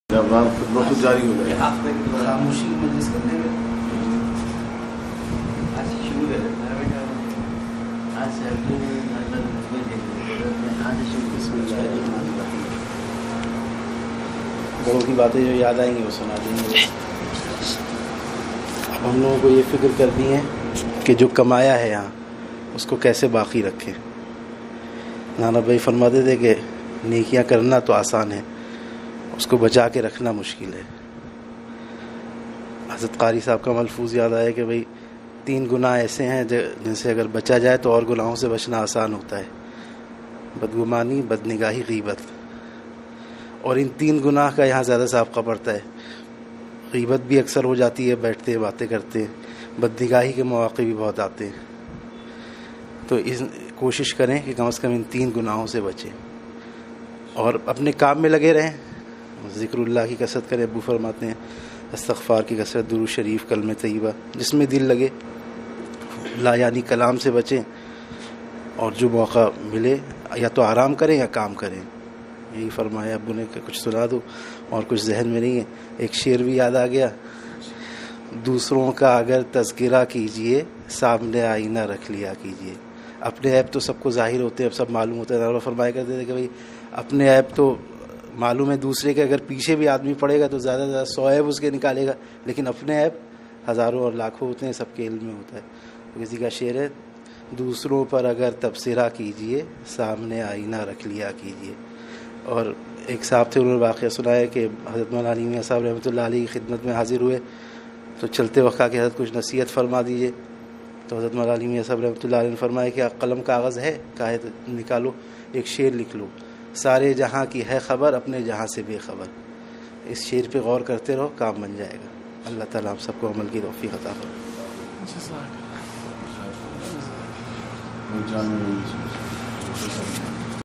خود جاری ہو جائے خاموشی مجلس کرنے میں بڑوں کی باتیں جو یاد آئیں گی وہ سنا دیں گے. اب ہم لوگوں کو یہ فکر کرنی ہے کہ جو کمایا ہے یہاں اس کو کیسے باقی رکھے. نانا بھائی فرماتے تھے کہ نیکیاں کرنا تو آسان ہے، اس کو بچا کے رکھنا مشکل ہے. حضرت قاری صاحب کا ملفوظ یاد آیا کہ بھئی 3 گناہ ایسے ہیں جن سے اگر بچا جائے تو اور گناہوں سے بچنا آسان ہوتا ہے: بدگمانی، بدنگاہی، غیبت. اور ان 3 گناہ کا یہاں زیادہ سابقہ پڑتا ہے. غیبت بھی اکثر ہو جاتی ہے، بیٹھتے ہیں باتیں کرتے ہیں. بدنگاہی کے مواقع بھی بہت آتے ہیں. تو کوشش کریں کہ کم از کم ان 3 گناہوں سے بچیں اور اپنے کام میں لگے رہیں. ذکر اللہ کی کثرت کریں. ابو فرماتے ہیں استغفار کی کثرت، درود شریف، کلمہ طیبہ، جس میں دل لگے. لا یعنی کلام سے بچیں اور جو موقع ملے یا تو آرام کریں یا کام کریں. یہی فرمایا ابو نے کہ کچھ سنا دو، اور کچھ ذہن میں نہیں ہے. ایک شعر بھی یاد آ گیا: دوسروں کا اگر تذکرہ کیجئے، سامنے آئینہ رکھ لیا کیجئے. اپنے عیب تو سب کو ظاہر ہوتے ہیں، اب سب معلوم ہوتا ہے. اور فرمایا کرتے تھے کہ بھائی اپنے عیب تو معلوم ہے، دوسرے کے اگر پیچھے بھی آدمی پڑے گا تو زیادہ سے زیادہ 100 عیب اس کے نکالے گا، لیکن اپنے عیب ہزاروں اور لاکھوں ہوتے ہیں، سب کے علم میں ہوتا ہے. کسی کا شعر ہے: دوسروں پر اگر تبصرہ کیجئے، سامنے آئینہ رکھ لیا کیجئے. اور ایک صاحب تھے، انہوں نے واقعہ سنایا کہ حضرت مولانا علی میاں صاحب رحمۃ اللہ علیہ کی خدمت میں حاضر ہوئے تو چلتے وقت کہا کہ حضرت کچھ نصیحت فرما دیجئے. تو حضرت مولانا علی میاں صاحب رحمۃ اللہ علیہ نے فرمایا کہ قلم کاغذ ہے؟ کہا ہے. تو نکالو، ایک شعر لکھ لو: سارے جہاں کی ہے خبر، اپنے جہاں سے بے خبر. اس شعر پہ غور کرتے رہو، کام بن جائے گا. اللہ تعالیٰ ہم سب کو عمل کی توفیق عطا فرمائے.